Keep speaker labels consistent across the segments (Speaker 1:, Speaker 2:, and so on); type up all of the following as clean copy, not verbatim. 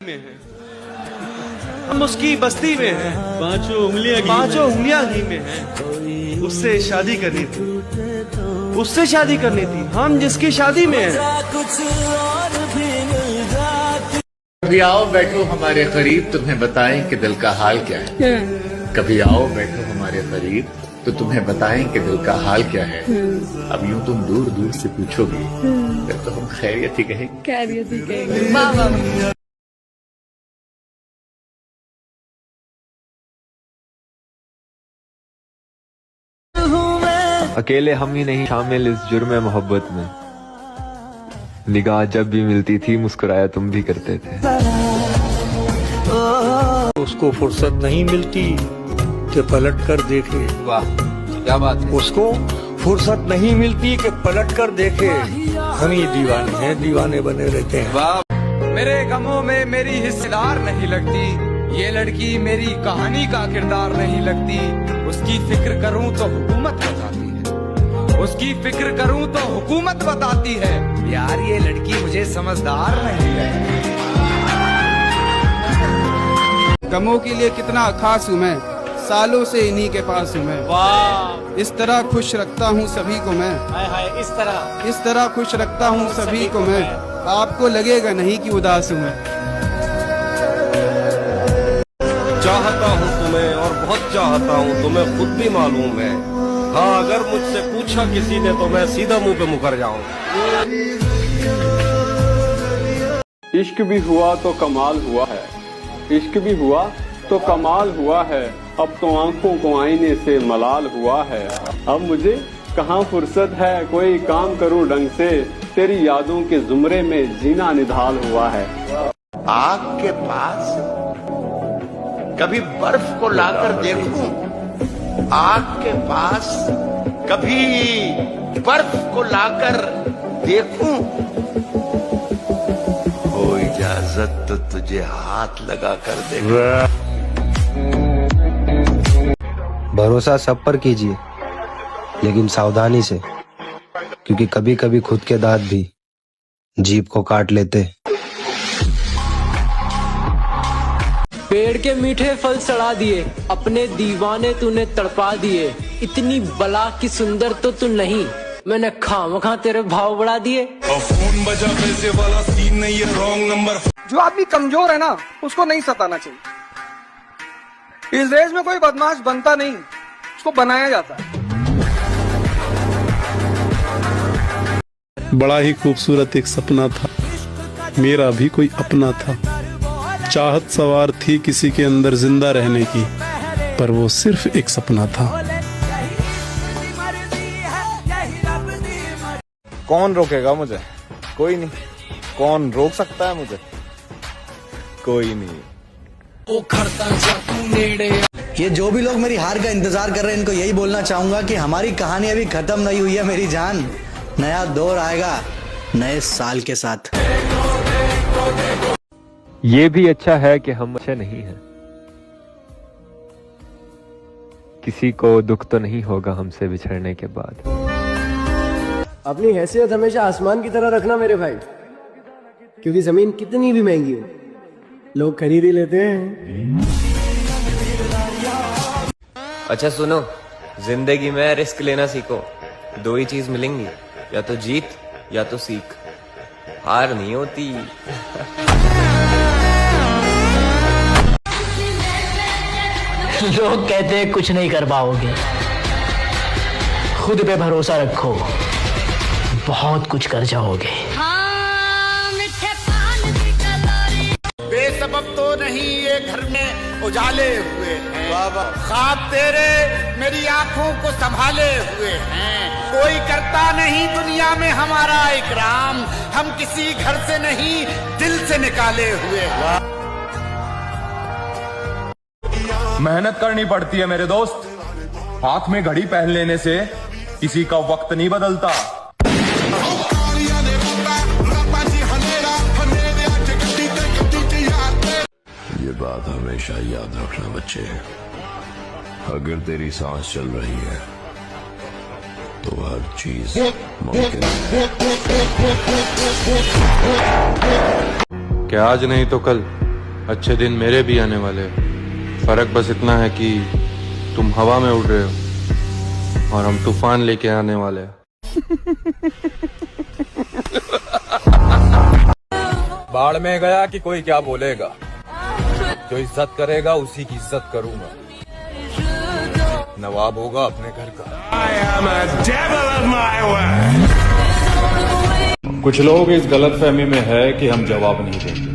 Speaker 1: में हैं, हम उसकी बस्ती में हैं,
Speaker 2: पांचों
Speaker 1: उंगलियां घी में हैं। उससे शादी करनी थी, उससे शादी करनी थी, हम जिसकी शादी में हैं।
Speaker 3: कभी आओ बैठो हमारे करीब, तुम्हें बताएं कि दिल का हाल क्या है। कभी आओ बैठो हमारे करीब तो तुम्हें बताएं कि दिल का हाल क्या है। अब यूं तुम दूर दूर से पूछोगी फिर तो हम खैरियत ही कहेंगे।
Speaker 4: खैरियत ही कहेंगे। वाह वाह वाह।
Speaker 5: अकेले हम ही नहीं शामिल इस जुर्म मोहब्बत में, निगाह जब भी मिलती थी मुस्कुराया तुम भी करते थे।
Speaker 2: उसको फुर्सत नहीं मिलती कि पलट कर देखे।
Speaker 5: वाह क्या बात है।
Speaker 2: उसको फुर्सत नहीं मिलती कि पलट कर देखे। हम ही दीवाने हैं, दीवाने बने रहते हैं।
Speaker 6: वाह। मेरे गमों में मेरी हिस्सेदार नहीं लगती, ये लड़की मेरी कहानी का किरदार नहीं लगती। उसकी फिक्र करूं तो हुकूमत बताती है, उसकी फिक्र करूं तो हुकूमत बताती है। यार ये लड़की मुझे समझदार नहीं लगती।
Speaker 7: गमों के लिए कितना खास हूँ मैं, सालों से इन्हीं के पास हूँ मैं।
Speaker 6: वाह।
Speaker 7: इस तरह खुश रखता हूँ सभी को मैं, इस तरह खुश रखता हूँ सभी को मैं। आपको लगेगा नहीं कि उदास हूँ मैं।
Speaker 1: चाहता हूँ तुम्हें और बहुत चाहता हूँ, तुम्हें खुद भी मालूम है। हाँ अगर मुझसे पूछा किसी ने तो मैं सीधा मुंह पे मुकर जाऊँ।
Speaker 8: इश्क भी हुआ तो कमाल हुआ है, इश्क भी हुआ तो कमाल हुआ है। अब तो आंखों को आईने से मलाल हुआ है। अब मुझे कहाँ फुर्सत है कोई काम करूँ ढंग से, तेरी यादों के जुमरे में जीना निढाल हुआ है।
Speaker 3: आग के पास कभी बर्फ को लाकर देखूं, आग के पास कभी बर्फ को लाकर देखूं। हो इजाजत तो तुझे हाथ लगा कर देखूं।
Speaker 9: भरोसा सब पर कीजिए लेकिन सावधानी से, क्योंकि कभी कभी खुद के दांत भी जीभ को काट लेते।
Speaker 10: पेड़ के मीठे फल सड़ा दिए, अपने दीवाने तूने तड़पा दिए। इतनी बला की सुंदर तो तू नहीं, मैंने खामखा तेरे भाव बढ़ा दिए।
Speaker 6: फोन बजा पैसे वाला सीन नहीं है, रॉन्ग नंबर।
Speaker 7: जो आदमी कमजोर है ना उसको नहीं सताना चाहिए। इस देश में कोई बदमाश बनता नहीं, उसको बनाया जाता है।
Speaker 8: बड़ा ही खूबसूरत एक सपना था, मेरा भी कोई अपना था। चाहत सवार थी किसी के अंदर जिंदा रहने की, पर वो सिर्फ एक सपना था।
Speaker 5: कौन रोकेगा मुझे? कोई नहीं। कौन रोक सकता है मुझे? कोई नहीं।
Speaker 9: ये जो भी लोग मेरी हार का इंतजार कर रहे हैं इनको यही बोलना चाहूंगा कि हमारी कहानी अभी खत्म नहीं हुई है मेरी जान। नया दौर आएगा नए साल के साथ।
Speaker 5: ये भी अच्छा है कि हम अच्छे नहीं हैं, किसी को दुख तो नहीं होगा हमसे बिछड़ने के बाद।
Speaker 10: अपनी हैसियत हमेशा आसमान की तरह रखना मेरे भाई, क्योंकि जमीन कितनी भी महंगी हो लोग खरीद ही लेते हैं।
Speaker 5: अच्छा सुनो, जिंदगी में रिस्क लेना सीखो। दो ही चीज मिलेंगी, या तो जीत या तो सीख। हार नहीं होती।
Speaker 10: लोग कहते हैं कुछ नहीं कर पाओगे, खुद पे भरोसा रखो, बहुत कुछ कर जाओगे।
Speaker 3: बेसबब तो नहीं ये घर में उजाले हुए हैं, ख्वाब तेरे मेरी आंखों को संभाले हुए हैं। कोई करता नहीं दुनिया में हमारा इकराम, हम किसी घर से नहीं दिल से निकाले हुए।
Speaker 6: मेहनत करनी पड़ती है मेरे दोस्त, हाथ में घड़ी पहन लेने से किसी का वक्त नहीं बदलता।
Speaker 11: ये बात हमेशा याद रखना बच्चे, अगर तेरी सांस चल रही है तो हर चीज मुमकिन है।
Speaker 5: क्या आज नहीं तो कल
Speaker 12: अच्छे दिन मेरे भी आने वाले हैं। फर्क बस इतना है कि तुम हवा में उड़ रहे हो और हम तूफान लेके आने वाले हैं।
Speaker 6: बाढ़ में गया कि कोई क्या बोलेगा, जो इज्जत करेगा उसी की इज्जत करूंगा। नवाब होगा अपने घर का।
Speaker 8: कुछ लोग इस गलतफहमी में है कि हम जवाब नहीं देंगे।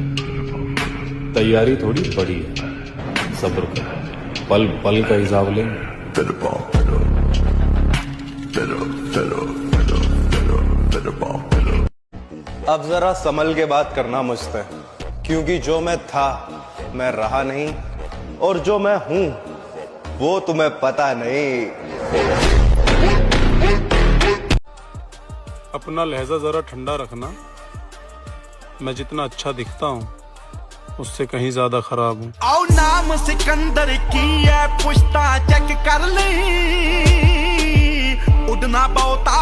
Speaker 8: तैयारी थोड़ी बड़ी है, सब्र करो, पल पल का हिसाब लेंगे।
Speaker 13: अब जरा संभल के बात करना मुझसे, क्योंकि जो मैं था मैं रहा नहीं, और जो मैं हूं वो तुम्हें पता नहीं।
Speaker 8: अपना लहजा जरा ठंडा रखना। मैं जितना अच्छा दिखता हूँ उससे कहीं ज्यादा खराब हूँ।
Speaker 3: आओ नाम सिकंदर की है, पुश्ता चेक कर ली, उड़ना बहुता।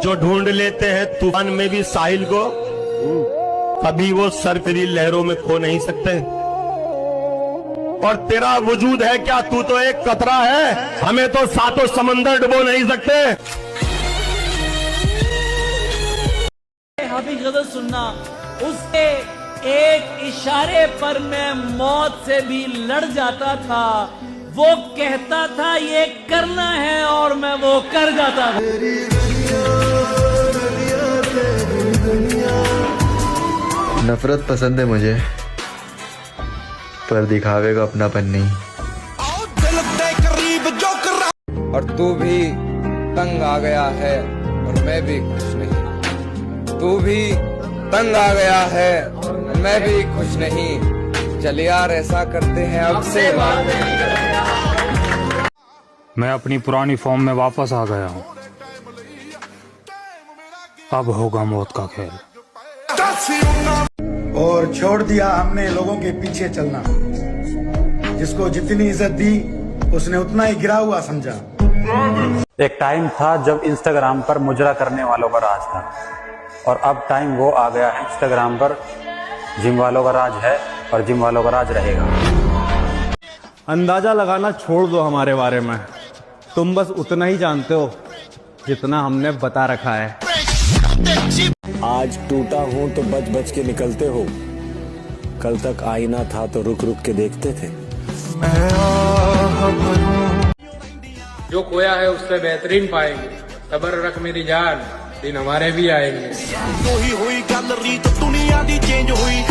Speaker 1: जो ढूंढ लेते हैं तूफान में भी साहिल को, कभी वो सरफरी लहरों में खो नहीं सकते। और तेरा वजूद है क्या, तू तो एक कतरा है, हमें तो सातों समंदर डुबो नहीं सकते।
Speaker 10: अभी गजल सुनना, उसके एक इशारे पर मैं मौत से भी लड़ जाता था। वो कहता था ये करना है और मैं वो कर जाता था।
Speaker 14: नफरत पसंद है मुझे, पर दिखावे का अपनापन नहीं।
Speaker 6: और तू भी तंग आ गया है और मैं भी खुश नहीं। तू भी तंग आ गया है और मैं भी खुश नहीं। चल यार ऐसा करते हैं अब से बात नहीं करते।
Speaker 15: मैं अपनी पुरानी फॉर्म में वापस आ गया हूँ। अब होगा मौत का खेल।
Speaker 9: और छोड़ दिया हमने लोगों के पीछे चलना। जिसको जितनी इज्जत दी उसने उतना ही गिरा हुआ समझा।
Speaker 15: एक टाइम था जब इंस्टाग्राम पर मुजरा करने वालों का राज था, और अब टाइम वो आ गया है इंस्टाग्राम पर जिम वालों का राज है और जिम वालों का राज रहेगा।
Speaker 16: अंदाजा लगाना छोड़ दो हमारे बारे में, तुम बस उतना ही जानते हो जितना हमने बता रखा है।
Speaker 17: आज टूटा हूं तो बच बच के निकलते हो, कल तक आईना था तो रुक रुक के देखते थे।
Speaker 6: जो खोया है उससे बेहतरीन पाएंगे। सब्र रख मेरी जान, दिन हमारे भी आएंगे।
Speaker 3: हुई गल रीत दुनिया दी चेंज हुई।